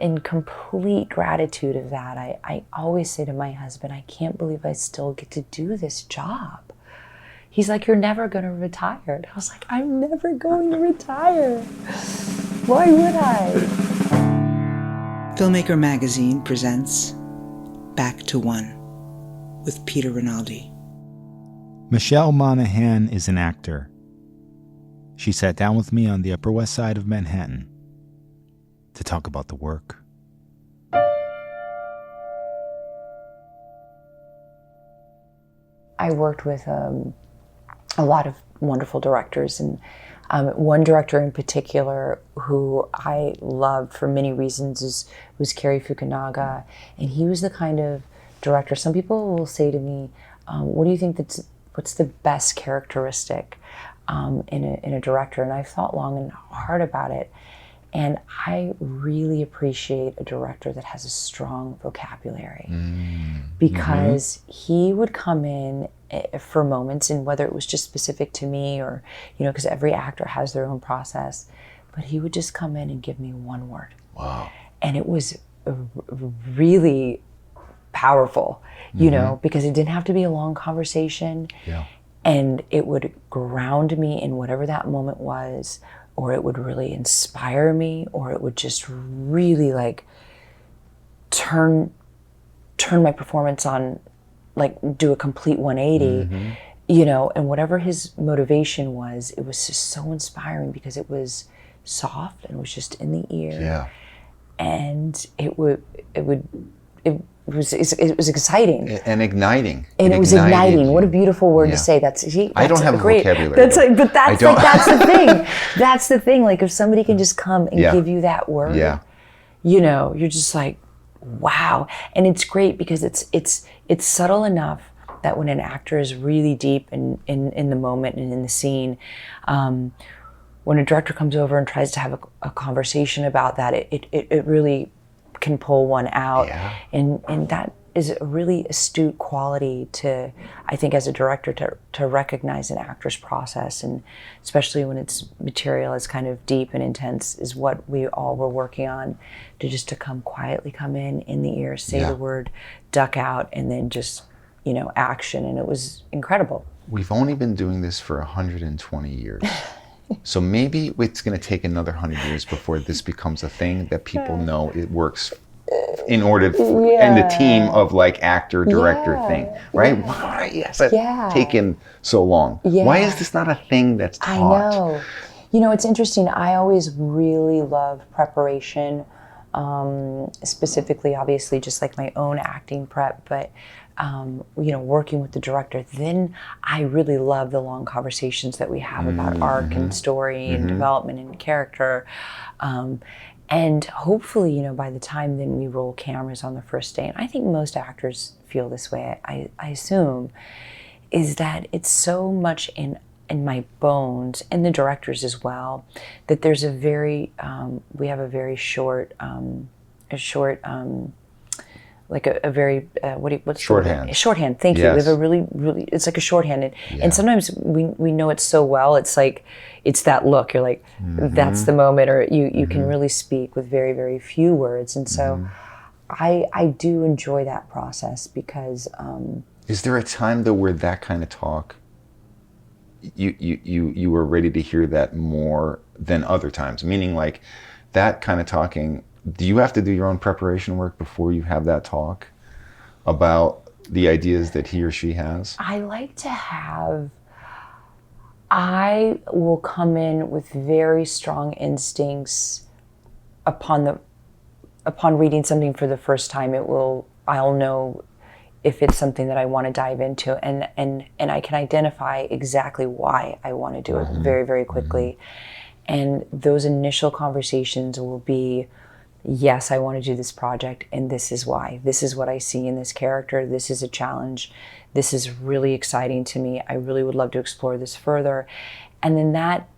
in complete gratitude of that, I always say to my husband, I can't believe I still get to do this job. He's like, you're never going to retire. And I was like, I'm never going to retire. Why would I? Filmmaker Magazine presents Back to One with Peter Rinaldi. Michelle Monaghan is an actor. She sat down with me on the Upper West Side of Manhattan to talk about the work. I worked with a lot of wonderful directors, and one director in particular who I loved for many reasons was Cary Fukunaga, and he was the kind of director. Some people will say to me, "What do you think what's the best characteristic in a director?" And I've thought long and hard about it, and I really appreciate a director that has a strong vocabulary, because he would come in for moments, and whether it was just specific to me or, because every actor has their own process, but he would just come in and give me one word. Wow. And it was really powerful, because it didn't have to be a long conversation. Yeah. And it would ground me in whatever that moment was, or it would really inspire me, or it would just really turn my performance on, do a complete 180, and whatever his motivation was, it was just so inspiring because it was soft and it was just in the ear. Yeah. And it was exciting and igniting. And it was igniting. What a beautiful word to say. I don't have great. a vocabulary. But that's the thing. That's the thing. If somebody can just come and give you that word, you're just like, wow. And it's great because it's subtle enough that when an actor is really deep in the moment and in the scene, when a director comes over and tries to have a conversation about that, it really can pull one out. Yeah. And that is a really astute quality to, I think, as a director, to recognize an actor's process, and especially when its material is kind of deep and intense, is what we all were working on, to quietly come in the ear, say the word, duck out, and then just, action. And it was incredible. We've only been doing this for 120 years. So maybe it's going to take another 100 years before this becomes a thing that people know it works in order in the team of actor director thing, right? Why has that taken so long? Why is this not a thing that's taught? I know. It's interesting. I always really love preparation, specifically, obviously, just my own acting prep, but working with the director. Then I really love the long conversations that we have about arc and story and development and character. And hopefully, by the time then we roll cameras on the first day, and I think most actors feel this way, I assume, is that it's so much in my bones, and the directors as well, that there's we have a very short, shorthand. Shorthand. Thank you. We have a really, it's like a shorthand, and sometimes we know it so well. It's it's that look. You're like, that's the moment, or you can really speak with very, very few words, and so I do enjoy that process because. Is there a time though where that kind of talk, you were ready to hear that more than other times? Meaning that kind of talking. Do you have to do your own preparation work before you have that talk about the ideas that he or she has? I will come in with very strong instincts upon reading something for the first time. I'll know if it's something that I want to dive into, and I can identify exactly why I want to do it very, very quickly. And those initial conversations will be, yes, I want to do this project, and this is why. This is what I see in this character. This is a challenge. This is really exciting to me. I really would love to explore this further. And then that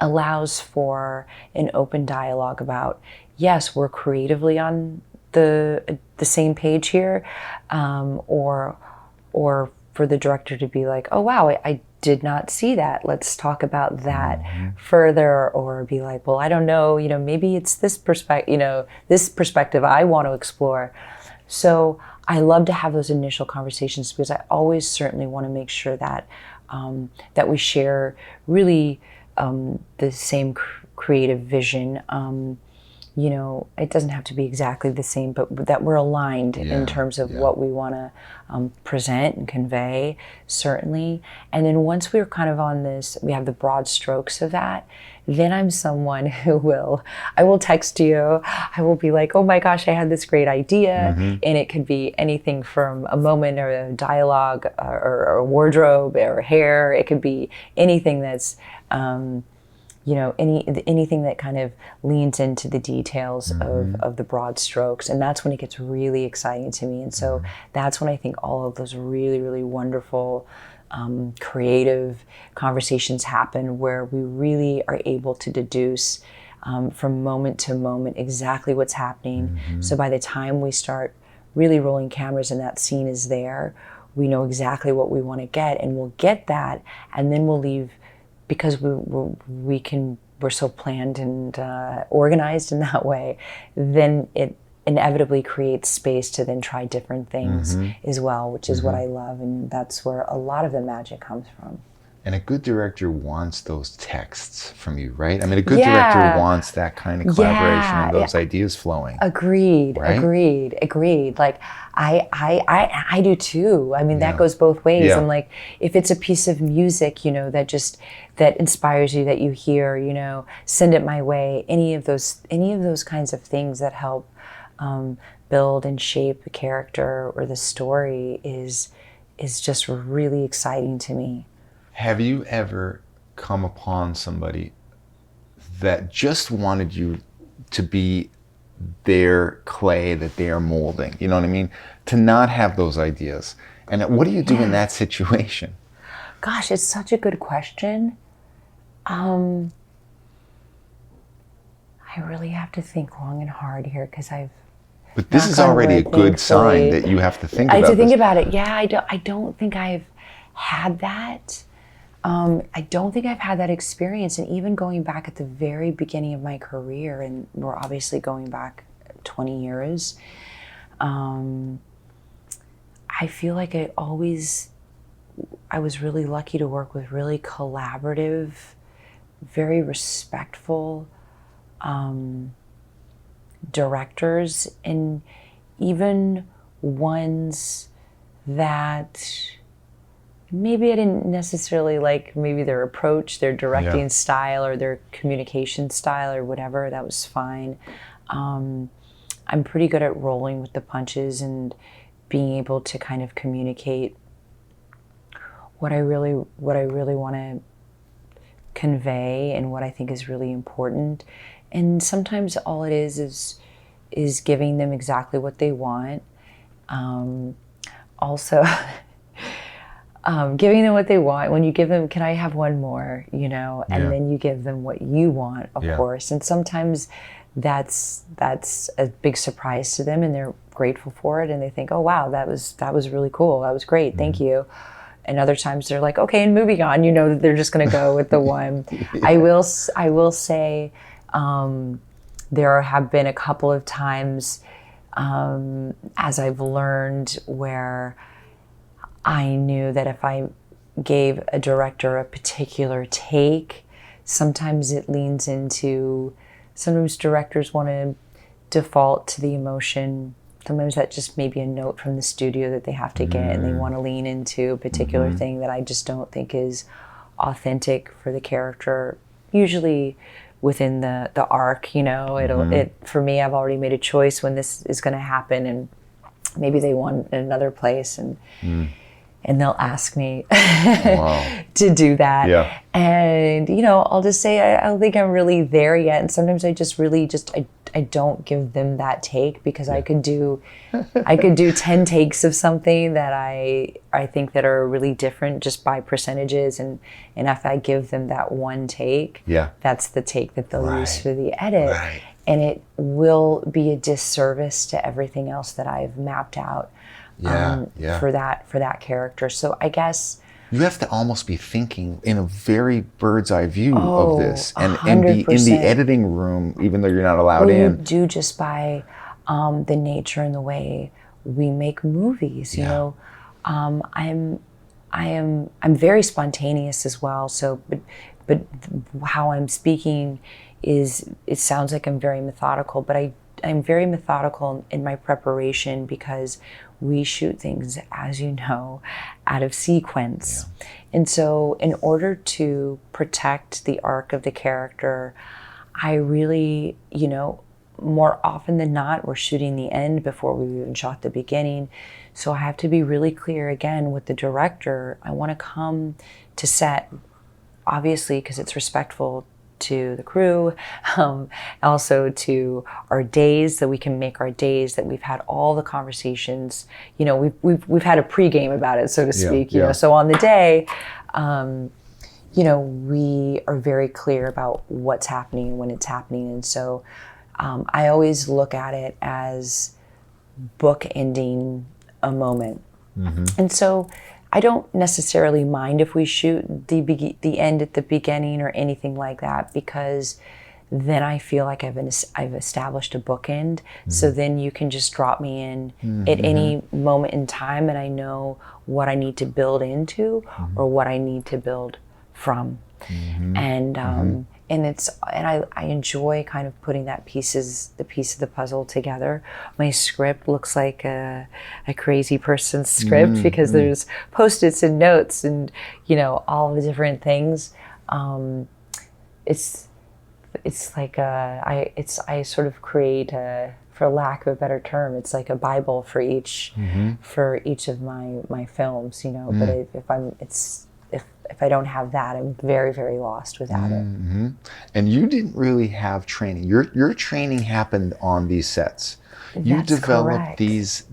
allows for an open dialogue about, yes, we're creatively on the same page here, or for the director to be like, oh wow, did not see that. Let's talk about that further, or be like, well, I don't know, maybe it's this perspective, this perspective I want to explore. So I love to have those initial conversations, because I always certainly want to make sure that that we share really the same creative vision. It doesn't have to be exactly the same, but that we're aligned in terms of what we want to present and convey, certainly. And then once we're kind of on this, we have the broad strokes of that, then I'm someone who I will text you. I will be like, oh my gosh, I had this great idea. And it could be anything from a moment or a dialogue or a wardrobe or hair. It could be anything that's, anything that kind of leans into the details of the broad strokes. And that's when it gets really exciting to me. And so that's when I think all of those really, really wonderful creative conversations happen, where we really are able to deduce from moment to moment exactly what's happening. So by the time we start really rolling cameras and that scene is there, we know exactly what we want to get, and we'll get that, and then we'll leave, because we're so planned and organized in that way, then it inevitably creates space to then try different things as well, which is what I love, and that's where a lot of the magic comes from. And a good director wants those texts from you, right? I mean, a good director wants that kind of collaboration and those ideas flowing. Agreed, right? agreed. Like I do too. I mean, that goes both ways. I'm like, if it's a piece of music, that inspires you, that you hear, send it my way. Any of those kinds of things that help build and shape the character or the story is just really exciting to me. Have you ever come upon somebody that just wanted you to be their clay that they are molding? You know what I mean? To not have those ideas. And what do you do in that situation? Gosh, it's such a good question. I really have to think long and hard here, because But this is already a good sign that you have to think about I have to think this. about it. Yeah, I don't think I've had that. I don't think I've had that experience. And even going back at the very beginning of my career, and we're obviously going back 20 years, I feel like I was really lucky to work with really collaborative, very respectful directors, and even ones that maybe I didn't necessarily like, maybe their approach, their directing style, or their communication style, or whatever. That was fine. I'm pretty good at rolling with the punches and being able to kind of communicate what I really want to convey and what I think is really important. And sometimes all it is giving them exactly what they want. Also, giving them what they want. When you give them, can I have one more, and then you give them what you want, of course. And sometimes that's a big surprise to them, and they're grateful for it, and they think, oh wow, that was really cool, that was great, thank you. And other times they're like, okay, and moving on, that they're just going to go with the one. I will say, there have been a couple of times, as I've learned, where I knew that if I gave a director a particular take, sometimes it leans into, sometimes directors want to default to the emotion. Sometimes that just may be a note from the studio that they have to get, and they want to lean into a particular thing that I just don't think is authentic for the character. Usually within the arc, for me, I've already made a choice when this is going to happen, and maybe they want it in another place, and they'll ask me to do that. Yeah. And, I'll just say, I don't think I'm really there yet. And sometimes I just really I don't give them that take, because I could do 10 takes of something that I think that are really different just by percentages. And if I give them that one take, that's the take that they'll use for the edit. Right. And it will be a disservice to everything else that I've mapped out for that character. So I guess you have to almost be thinking in a very bird's eye view of this, and be 100%. in the editing room, even though you're not allowed well, in. You do, just by the nature and the way we make movies. You know, I'm very spontaneous as well. So, but how I'm speaking it sounds like I'm very methodical, but I'm very methodical in my preparation, because we shoot things, as you know, out of sequence. Yeah. And so in order to protect the arc of the character, I really, you know, more often than not, we're shooting the end before we even shot the beginning. So I have to be really clear again with the director. I want to come to set, obviously, because it's respectful to the crew, also to our days, that we can make our days, that we've had all the conversations. You know, we've had a pregame about it, so to speak. You know, so on the day, you know, we are very clear about what's happening when it's happening, and so I always look at it as bookending a moment, and so I don't necessarily mind if we shoot the end at the beginning or anything like that, because then I feel like I've established a bookend. So then you can just drop me in at any moment in time, and I know what I need to build into or what I need to build from. And I enjoy kind of putting the piece of the puzzle together. My script looks like a crazy person's script, because there's Post-its and notes and, you know, all the different things. It's like I sort of create for lack of a better term, it's like a Bible for each of my films, you know. But if I don't have that, I'm very, very lost without it. And you didn't really have training. Your training happened on these sets. You developed these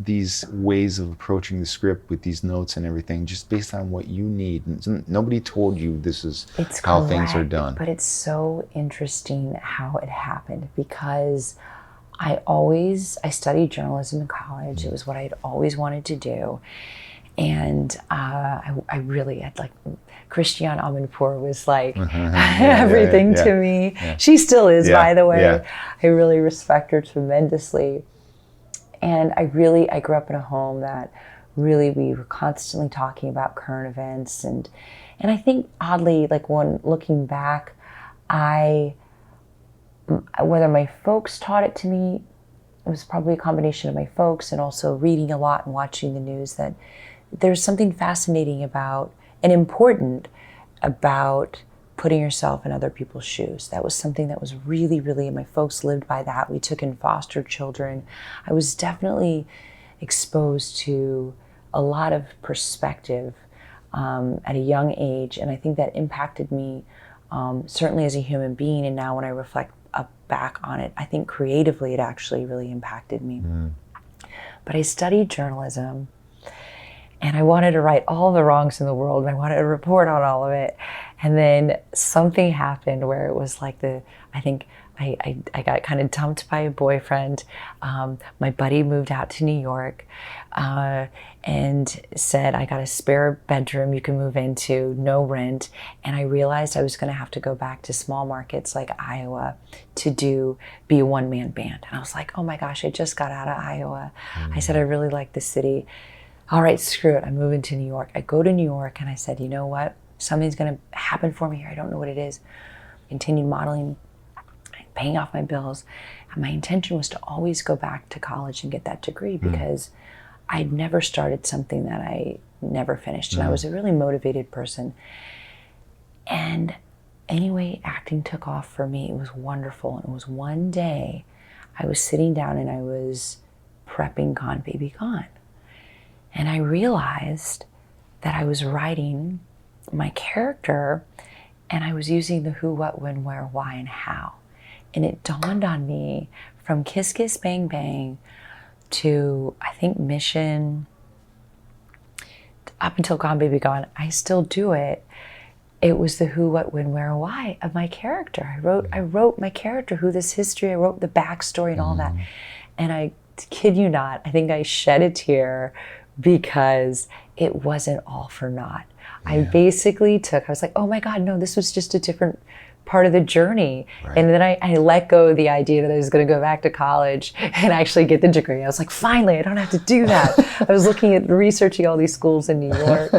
ways of approaching the script with these notes and everything, just based on what you need. And nobody told you this is how things are done. But it's so interesting how it happened, because I studied journalism in college. It was what I'd always wanted to do. And I really had, like, Christiane Amanpour was like everything to me. She still is, by the way. I really respect her tremendously. And I grew up in a home that really, we were constantly talking about current events. And I think, oddly, like, when looking back, whether my folks taught it to me, it was probably a combination of my folks and also reading a lot and watching the news, that there's something fascinating about and important about putting yourself in other people's shoes. That was something that was really, really, my folks lived by that. We took in foster children. I was definitely exposed to a lot of perspective at a young age. And I think that impacted me certainly as a human being. And now when I reflect back on it, I think creatively it actually really impacted me. But I studied journalism, and I wanted to right all the wrongs in the world, and I wanted to report on all of it. And then something happened where it was like I think I got kind of dumped by a boyfriend. My buddy moved out to New York and said, I got a spare bedroom you can move into, no rent. And I realized I was going to have to go back to small markets like Iowa to be a one-man band. And I was like, oh my gosh, I just got out of Iowa. I said, I really like the city. All right, screw it, I'm moving to New York. I go to New York and I said, you know what? Something's gonna happen for me here. I don't know what it is. Continued modeling, paying off my bills. And my intention was to always go back to college and get that degree, because I'd never started something that I never finished. And I was a really motivated person. And anyway, acting took off for me. It was wonderful. And it was one day I was sitting down and I was prepping Gone Baby Gone. And I realized that I was writing my character, and I was using the who, what, when, where, why, and how. And it dawned on me, from Kiss Kiss Bang Bang to, I think, Mission, up until Gone Baby Gone, I still do it. It was the who, what, when, where, why of my character. I wrote my character, who this history, I wrote the backstory and all that. And I kid you not, I think I shed a tear, because it wasn't all for naught. I basically I was like, oh my God, no, this was just a different part of the journey. Right. And then I let go of the idea that I was going to go back to college and actually get the degree. I was like, finally, I don't have to do that. I was looking at researching all these schools in New York.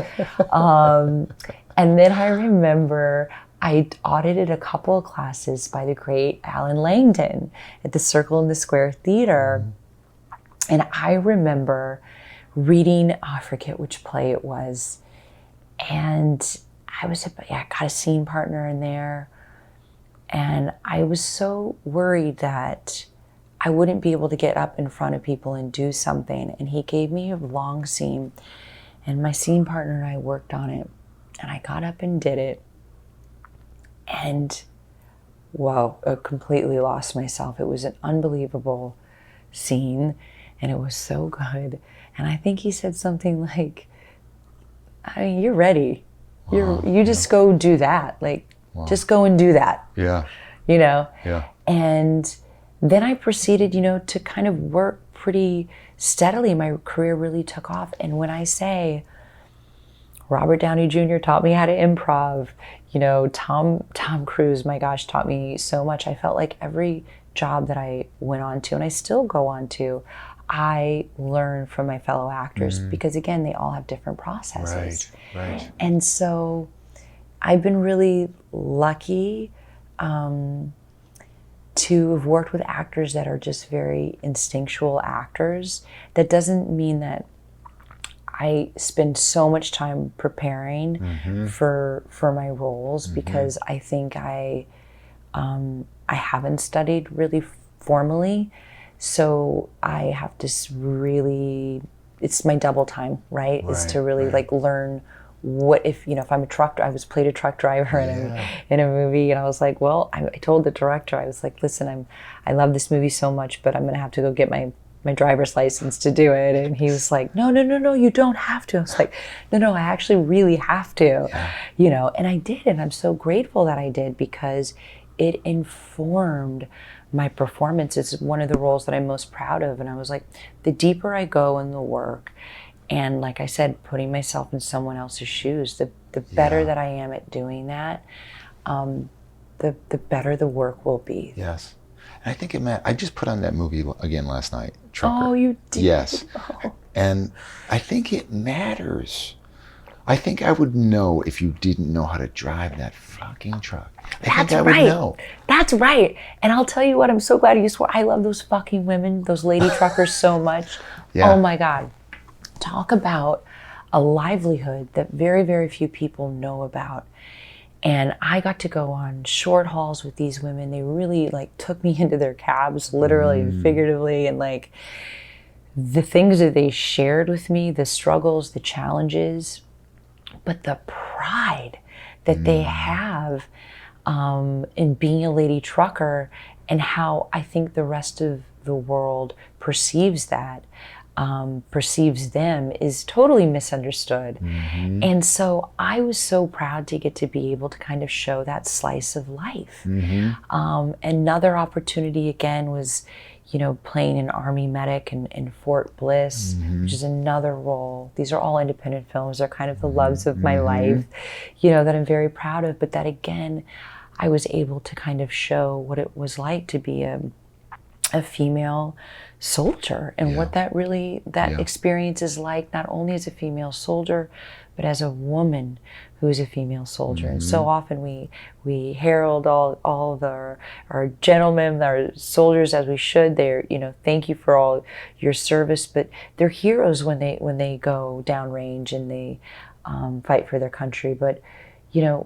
And then I remember I audited a couple of classes by the great Alan Langdon at the Circle in the Square Theater. And I remember reading, I forget which play it was. And I got a scene partner in there. And I was so worried that I wouldn't be able to get up in front of people and do something. And he gave me a long scene. And my scene partner and I worked on it. And I got up and did it. And whoa, I completely lost myself. It was an unbelievable scene. And it was so good. And I think he said something like, I mean, you're ready. Wow. You just go do that. Like, wow. Just go and do that. Yeah. You know? Yeah. And then I proceeded, to kind of work pretty steadily. My career really took off. And when I say Robert Downey Jr. taught me how to improv, Tom Cruise, my gosh, taught me so much. I felt like every job that I went on to, and I still go on to, I learn from my fellow actors because, again, they all have different processes. Right. And so I've been really lucky to have worked with actors that are just very instinctual actors. That doesn't mean that I spend so much time preparing for my roles because I think I haven't studied really formally. So I have to really, it's my double time, right? Is to really like learn what if I'm a truck, I played a truck driver in a movie, and I was like, well, I told the director, I was like, listen, I love this movie so much, but I'm gonna have to go get my driver's license to do it. And he was like, no, you don't have to. I was like, no, I actually really have to, and I did. And I'm so grateful that I did because it informed my performance. It's one of the roles that I'm most proud of. And I was like, the deeper I go in the work, and like I said, putting myself in someone else's shoes, the better that I am at doing that, the better the work will be. Yes. And I think I just put on that movie again last night, Trucker. Oh, you did? Yes. Oh. And I think it matters. I think I would know if you didn't know how to drive that fucking truck. I would know. That's right. And I'll tell you what, I'm so glad you swore. I love those fucking women, those lady truckers so much. Yeah. Oh my God. Talk about a livelihood that very, very few people know about. And I got to go on short hauls with these women. They really took me into their cabs, literally and figuratively, and the things that they shared with me, the struggles, the challenges, but the pride that they have in being a lady trucker, and how I think the rest of the world perceives that. Perceives them is totally misunderstood. And so I was so proud to get to be able to kind of show that slice of life. Another opportunity again was, playing an Army medic in Fort Bliss, which is another role. These are all independent films. They're kind of the loves of my life, that I'm very proud of. But that again, I was able to kind of show what it was like to be a female soldier and what that experience is like, not only as a female soldier, but as a woman who is a female soldier. And so often we herald all of our gentlemen, our soldiers, as we should. They're, thank you for all your service, but they're heroes when they go downrange and they fight for their country. But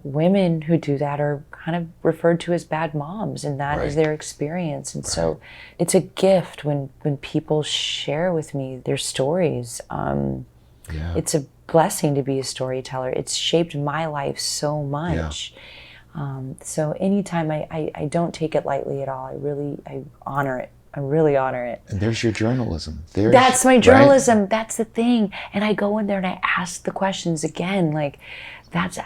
women who do that are kind of referred to as bad moms, and that is their experience. And so it's a gift when people share with me their stories. It's a blessing to be a storyteller. It's shaped my life so much. So anytime I don't take it lightly at all. I honor it. I really honor it. And there's your journalism. That's my journalism. Right? That's the thing. And I go in there and I ask the questions again. That's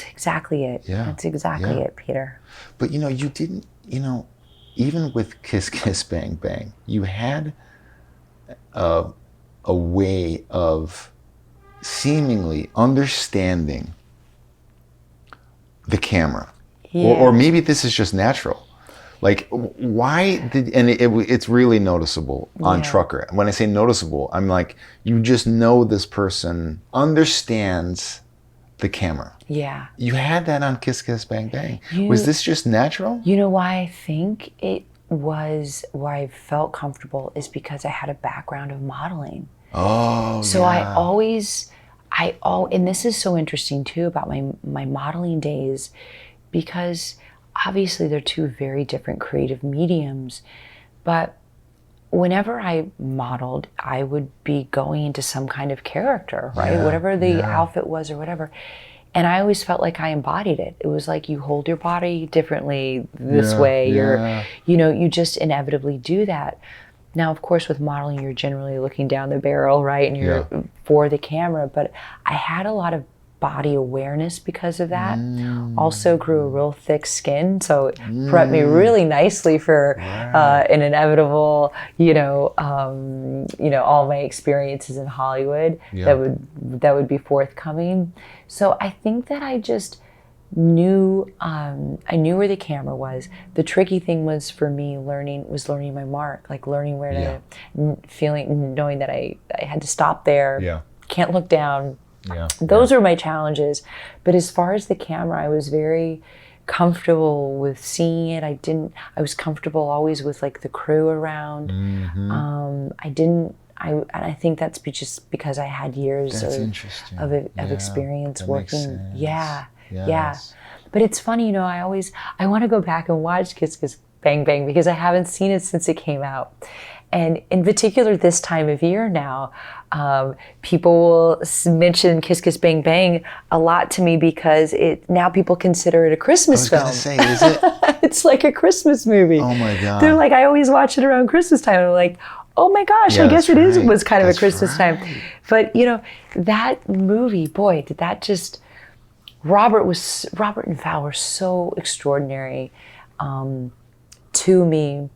exactly it. Yeah. That's exactly it, Peter. But you didn't, even with Kiss Kiss Bang Bang, you had a way of seemingly understanding the camera. Or maybe this is just natural. Like, why did, and it's really noticeable on Trucker. When I say noticeable, I'm like, you just know this person understands the camera. Yeah. You had that on Kiss Kiss Bang Bang. Was this just natural? You know why I think it was, why I felt comfortable, is because I had a background of modeling. Oh, so and this is so interesting too about my modeling days, because obviously they're two very different creative mediums, but whenever I modeled, I would be going into some kind of character, right? Whatever the outfit was or whatever. And I always felt like I embodied it. It was like you hold your body differently this way. You just inevitably do that. Now, of course, with modeling, you're generally looking down the barrel, right? And you're for the camera. But I had a lot of body awareness because of that. Also grew a real thick skin, so it prepped me really nicely for an inevitable, all my experiences in Hollywood that would be forthcoming. So I think that I just knew I knew where the camera was. The tricky thing was for me learning my mark, like learning where to, knowing that I had to stop there, can't look down. Those were my challenges. But as far as the camera, I was very comfortable with seeing it. I was comfortable always with like the crew around. I think that's just because I had years of experience working. But it's funny, I want to go back and watch Kiss Kiss Bang Bang because I haven't seen it since it came out. And in particular, this time of year now, people will mention Kiss Kiss Bang Bang a lot to me because now people consider it a Christmas film. I was going to say, is it? It's like a Christmas movie. Oh my God. They're like, I always watch it around Christmas time. And I'm like, oh my gosh, I guess it was kind of a Christmas time. But that movie, boy, did that just, Robert and Val were so extraordinary to me,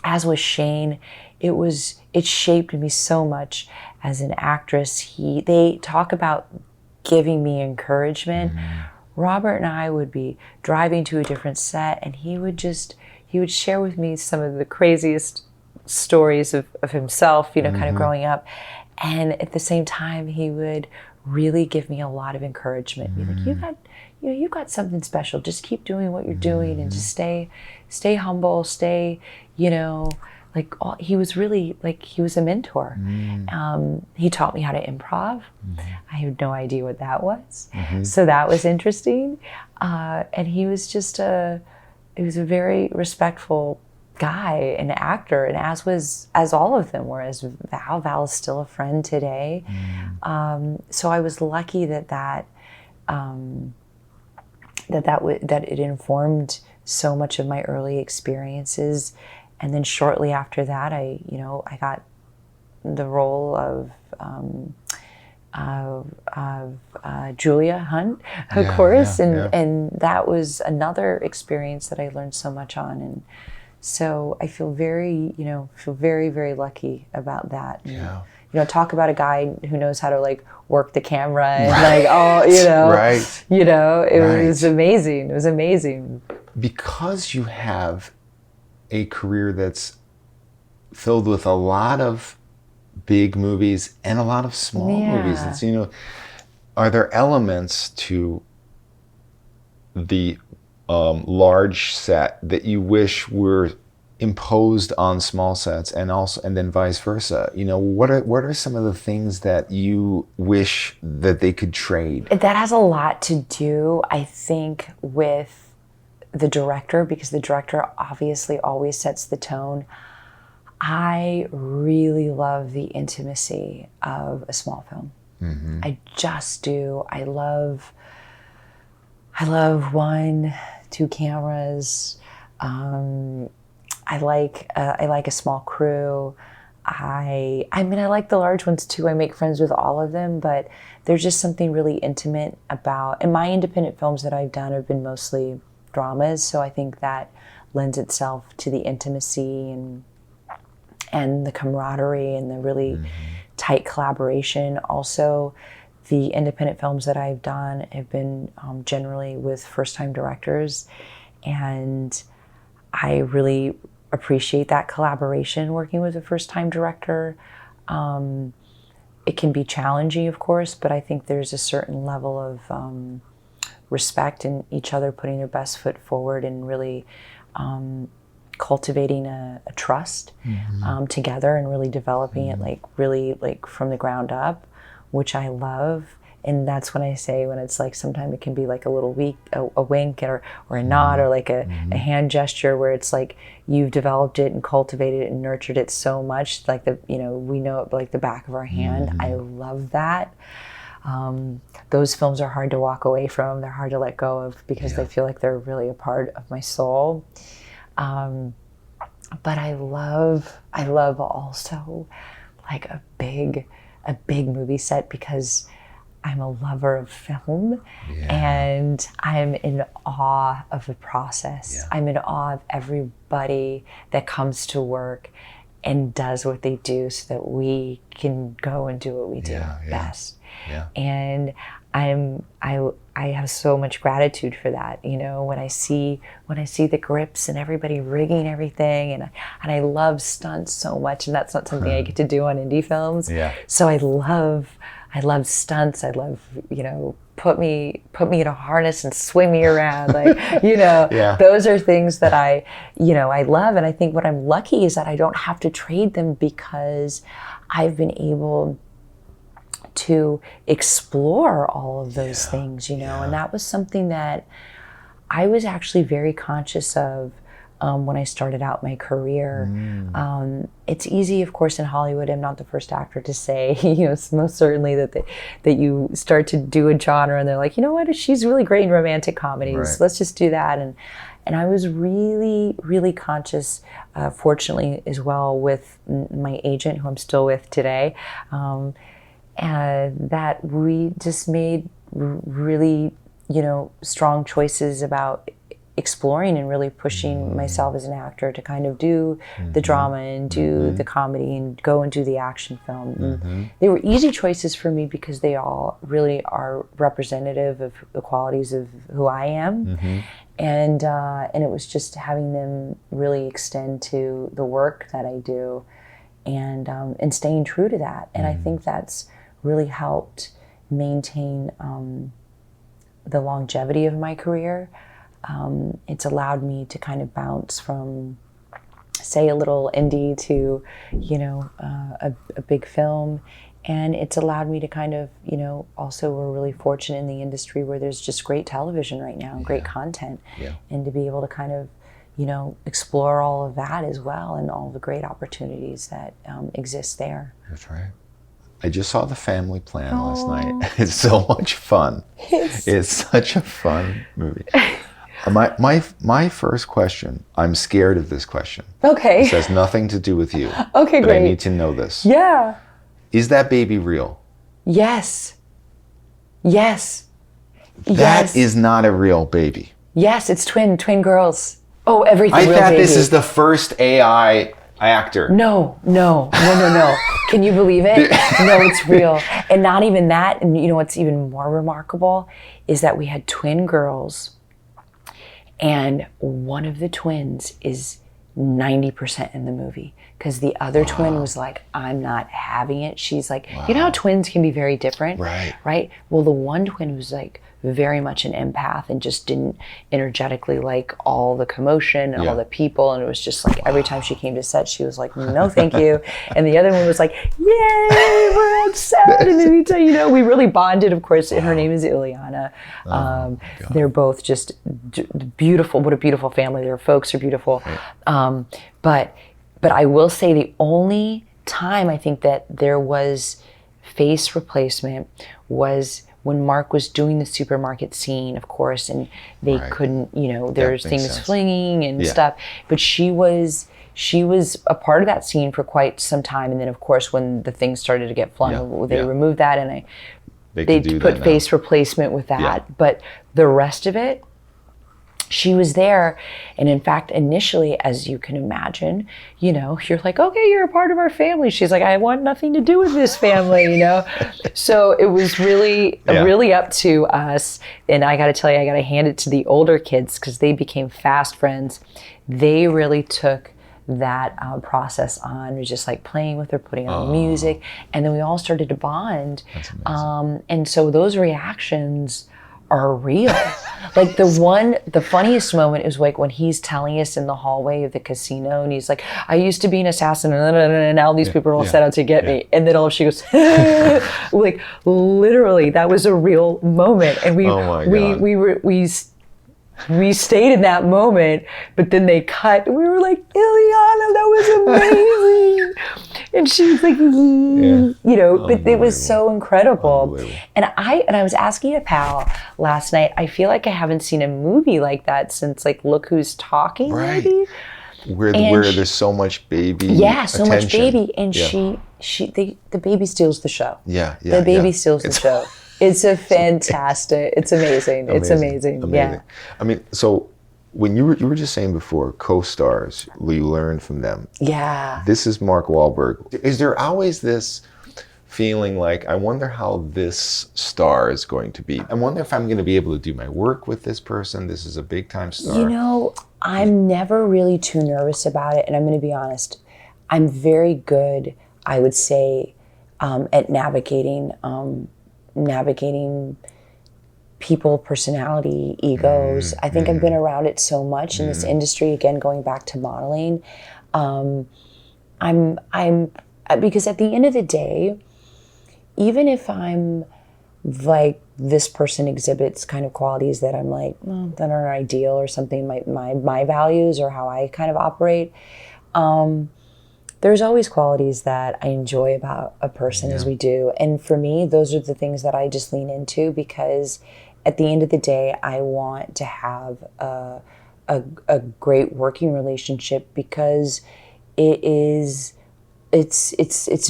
as was Shane. It shaped me so much as an actress. They talk about giving me encouragement. Robert and I would be driving to a different set, and he would share with me some of the craziest stories of himself, kind of growing up. And at the same time, he would really give me a lot of encouragement. Be like, you've got something special. Just keep doing what you're doing, and just stay humble. Stay, he was really he was a mentor. He taught me how to improv. I had no idea what that was, so that was interesting. And he was just a very respectful guy, an actor, and as all of them were. As Val is still a friend today. So I was lucky that it informed so much of my early experiences. And then shortly after that, I got the role of Julia Hunt, of course, and that was another experience that I learned so much on. And so I feel very, very, very lucky about that. And, talk about a guy who knows how to work the camera and it was amazing. It was amazing. Because you have a career that's filled with a lot of big movies and a lot of small movies. It's, are there elements to the large set that you wish were imposed on small sets, and then vice versa? What are some of the things that you wish that they could trade? That has a lot to do, I think, with the director, because the director obviously always sets the tone. I really love the intimacy of a small film. I just do. I love 1, 2 cameras. I like a small crew. I like the large ones too. I make friends with all of them, but there's just something really intimate about, and my independent films that I've done have been mostly dramas, so I think that lends itself to the intimacy and the camaraderie and the really tight collaboration. Also, the independent films that I've done have been generally with first-time directors, and I really appreciate that collaboration working with a first-time director. It can be challenging, of course, but I think there's a certain level of respect in each other putting their best foot forward and really cultivating a trust together and really developing it really from the ground up, which I love. And that's when I say, when it's like, sometimes it can be like a little a wink or a nod or like a hand gesture, where it's like you've developed it and cultivated it and nurtured it so much, like we know it like the back of our hand. I love that. Those films are hard to walk away from. They're hard to let go of because they feel like they're really a part of my soul. But I love also like a big movie set, because I'm a lover of film and I'm in awe of the process. Yeah. I'm in awe of everybody that comes to work and does what they do so that we can go and do what we do best. Yeah. And I have so much gratitude for that. You know, when I see the grips and everybody rigging everything, and I love stunts so much, and that's not something I get to do on indie films. Yeah. So I love stunts. I love, put me in a harness and swing me around. Like, those are things that I love. And I think what I'm lucky is that I don't have to trade them, because I've been able to explore all of those things, and that was something that I was actually very conscious of when I started out my career. It's easy, of course, in Hollywood. I'm not the first actor to say, most certainly that you start to do a genre and they're like, you know what, she's really great in romantic comedies. Right. Let's just do that. And I was really, really conscious, fortunately as well, with my agent, who I'm still with today, and that we just made really, strong choices about exploring and really pushing myself as an actor to kind of do the drama and do the comedy and go and do the action film. They were easy choices for me because they all really are representative of the qualities of who I am. And it was just having them really extend to the work that I do, and staying true to that. And I think that's really helped maintain the longevity of my career. It's allowed me to kind of bounce from, say, a little indie to, a big film. And it's allowed me to kind of, also, we're really fortunate in the industry where there's just great television right now and great content. And to be able to kind of, explore all of that as well, and all the great opportunities that exist there. That's right. I just saw The Family Plan last night. It's so much fun. It's such a fun movie. My first question, I'm scared of this question. Okay. This has nothing to do with you. Okay, but great. I need to know this. Yeah. Is that baby real? Yes. Yes. That is not a real baby. Yes, it's twin girls. Oh, everything real baby. I thought this is the first AI actor. No. Can you believe it? No, it's real. And not even that. And what's even more remarkable is that we had twin girls, and one of the twins is 90% in the movie, because the other twin was like, I'm not having it. She's like, you know how twins can be very different? Right? Well, the one twin was like very much an empath and just didn't energetically like all the commotion and all the people. And it was just like every time she came to set, she was like, no, thank you. And the other one was like, yay, we're on set. And then, we really bonded, of course. And her name is Ileana. They're both just beautiful. What a beautiful family. Their folks are beautiful. But I will say the only time I think that there was face replacement was when Mark was doing the supermarket scene, of course, and they couldn't, there's things flinging and stuff. But she was a part of that scene for quite some time. And then, of course, when the things started to get flung, they removed that, and they put face replacement with that. But the rest of it, she was there. And in fact, initially, as you can imagine, you know, you're like, okay, you're a part of our family. She's like, I want nothing to do with this family, you know? So it was really, really up to us. And I got to tell you, I got to hand it to the older kids because they became fast friends. They really took that process on, was just like playing with her, putting on music. And then we all started to bond. That's amazing. And so those reactions are real. Like the funniest moment is like when he's telling us in the hallway of the casino, and he's like, I used to be an assassin, and now these people are all set out to get me. And then all she goes, like literally, that was a real moment. And we stayed in that moment, but then they cut. And we were like, Ileana, that was amazing. And she was like, you know, but it was so incredible. And I was asking a pal last night, I feel like I haven't seen a movie like that since like Look Who's Talking, maybe. Where there's so much baby so much baby. And the baby steals the show. The baby steals the show. It's a fantastic, it's amazing. It's amazing. Yeah. I mean, so when you were just saying before, co-stars, you learn from them. Yeah. This is Mark Wahlberg. Is there always this feeling like, I wonder how this star is going to be? I wonder if I'm going to be able to do my work with this person. This is a big time star. You know, I'm never really too nervous about it. And I'm going to be honest, I'm very good, I would say, at navigating people, personality, egos. I think I've been around it so much in this industry, again, going back to modeling. I'm because at the end of the day, even if I'm like, this person exhibits kind of qualities that I'm like, well, that aren't ideal or something, my values or how I kind of operate, there's always qualities that I enjoy about a person as we do. And for me, those are the things that I just lean into, because at the end of the day, I want to have a great working relationship, because it's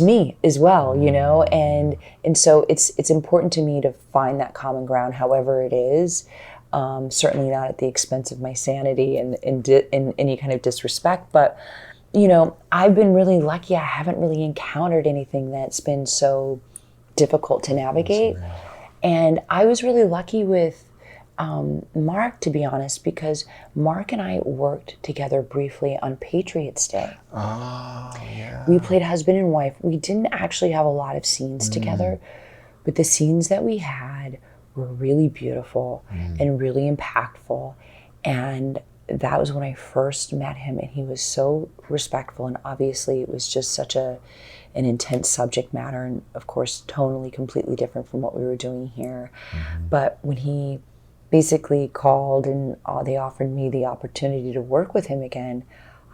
me as well, you know? And so it's important to me to find that common ground, however it is. Certainly not at the expense of my sanity and in any kind of disrespect, but you know, I've been really lucky. I haven't really encountered anything that's been so difficult to navigate. And I was really lucky with Mark, to be honest, because Mark and I worked together briefly on Patriots Day. Oh, yeah. We played husband and wife. We didn't actually have a lot of scenes together, but the scenes that we had were really beautiful and really impactful. And that was when I first met him, and he was so respectful, and obviously it was just such an intense subject matter, and of course tonally completely different from what we were doing here. But when he basically called and they offered me the opportunity to work with him again,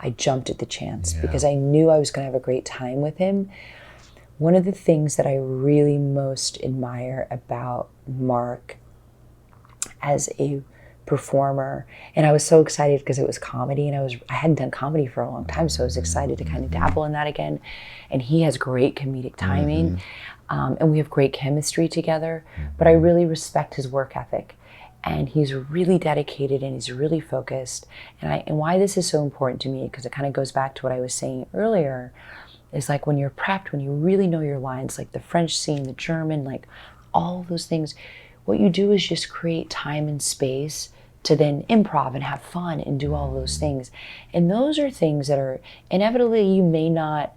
I jumped at the chance because I knew I was going to have a great time with him. One of the things that I really most admire about Mark as a performer, and I was so excited because it was comedy, and I hadn't done comedy for a long time, so I was excited to kind of dabble in that again. And he has great comedic timing, and we have great chemistry together, but I really respect his work ethic, and he's really dedicated and he's really focused. And why this is so important to me, because it kind of goes back to what I was saying earlier, is like when you're prepped, when you really know your lines, like the French scene, the German, like all of those things, what you do is just create time and space to then improv and have fun and do all those things. And those are things that are inevitably, you may not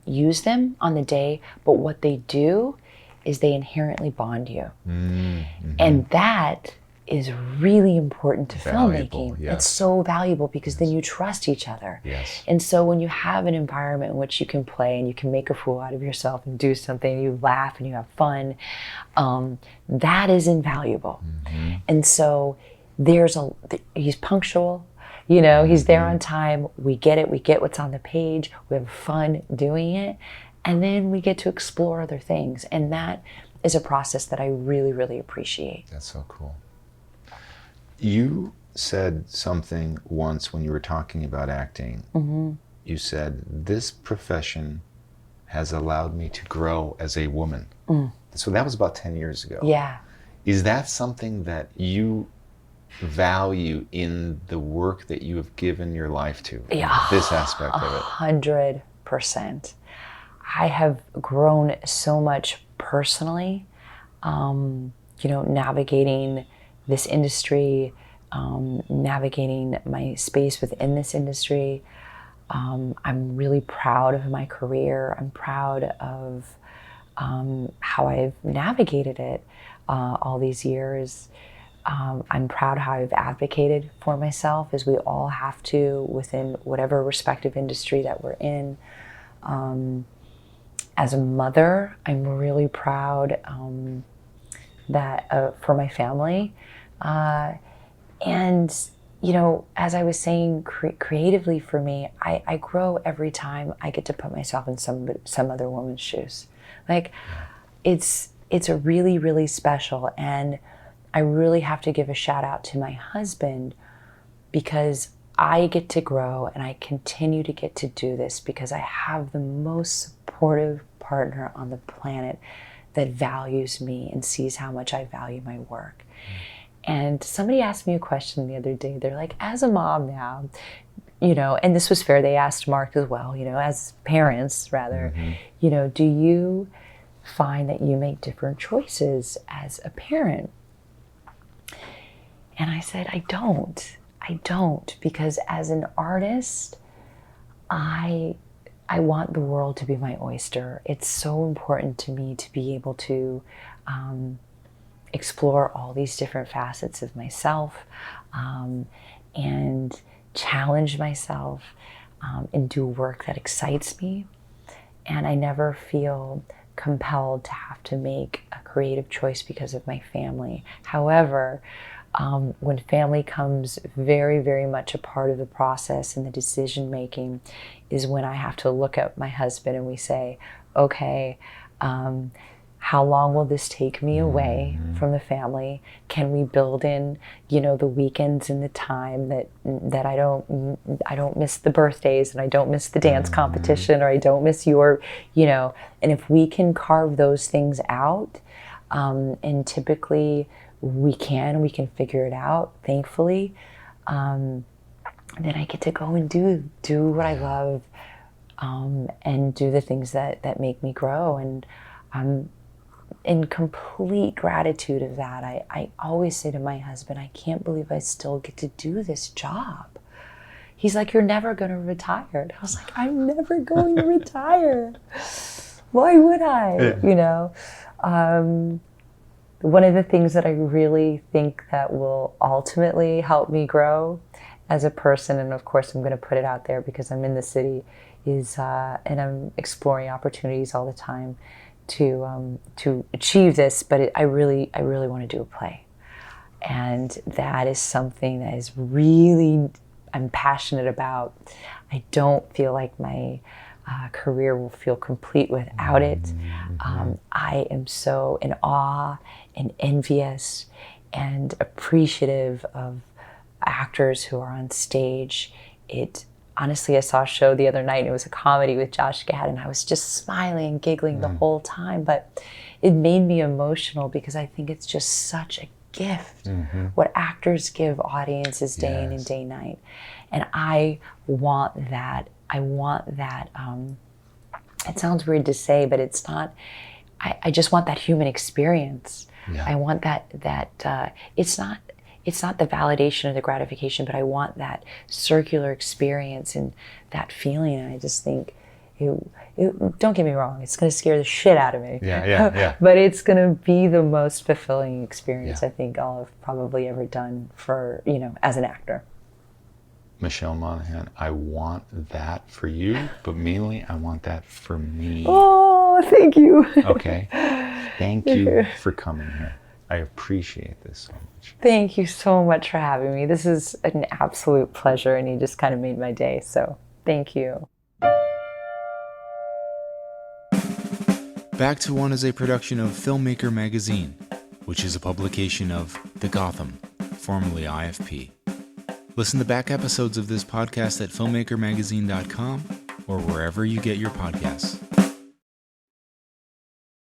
use them on the day, but what they do is they inherently bond you. And that is really important to filmmaking. Yes. It's so valuable because then you trust each other. Yes. And so when you have an environment in which you can play and you can make a fool out of yourself and do something, and you laugh and you have fun, that is invaluable. And so he's punctual, you know, he's there on time, we get it, we get what's on the page, we have fun doing it, and then we get to explore other things. And that is a process that I really, really appreciate. That's so cool. You said something once when you were talking about acting. You said, this profession has allowed me to grow as a woman. So that was about 10 years ago. Yeah. Is that something that you value in the work that you have given your life to, Yeah, this aspect of it? 100%. I have grown so much personally, navigating this industry, navigating my space within this industry. I'm really proud of my career. I'm proud of how I've navigated it all these years. I'm proud how I've advocated for myself, as we all have to within whatever respective industry that we're in. As a mother, I'm really proud that for my family. And, as I was saying, creatively for me, I grow every time I get to put myself in some other woman's shoes. Like, it's a really, really special. And I really have to give a shout out to my husband, because I get to grow and I continue to get to do this because I have the most supportive partner on the planet that values me and sees how much I value my work. And somebody asked me a question the other day. They're like, as a mom now, and this was fair, they asked Mark as well, as parents rather, do you find that you make different choices as a parent? And I said, I don't, because as an artist, I want the world to be my oyster. It's so important to me to be able to explore all these different facets of myself, and challenge myself, and do work that excites me. And I never feel compelled to have to make a creative choice because of my family. However, when family comes very, very much a part of the process and the decision making, is when I have to look at my husband and we say, okay, how long will this take me away from the family? Can we build in, the weekends and the time that I don't miss the birthdays, and I don't miss the dance competition, or I don't miss your, and if we can carve those things out, and typically we can figure it out, thankfully, then I get to go and do what I love, and do the things that make me grow. And I'm in complete gratitude of that. I always say to my husband, I can't believe I still get to do this job. He's like, you're never going to retire. And I was like, I'm never going to retire. Why would I? One of the things that I really think that will ultimately help me grow as a person, and of course I'm going to put it out there because I'm in the city, is and I'm exploring opportunities all the time to achieve this. But I really want to do a play, and that is something that is really I'm passionate about. I don't feel like my career will feel complete without it. I am so in awe and envious and appreciative of actors who are on stage. Honestly, I saw a show the other night, and it was a comedy with Josh Gad, and I was just smiling and giggling the whole time, but it made me emotional because I think it's just such a gift what actors give audiences day in and day night. And I want that. It sounds weird to say, but it's not. I just want that human experience. I want that it's not the validation or the gratification, but I want that circular experience and that feeling. And I just think, don't get me wrong, it's going to scare the shit out of me. But it's going to be the most fulfilling experience I think I'll have probably ever done for, as an actor. Michelle Monaghan, I want that for you, but mainly I want that for me. Oh, thank you. Okay. Thank you for coming here. I appreciate this so much. Thank you so much for having me. This is an absolute pleasure, and you just kind of made my day. So thank you. Back to One is a production of Filmmaker Magazine, which is a publication of The Gotham, formerly IFP. Listen to back episodes of this podcast at filmmakermagazine.com or wherever you get your podcasts.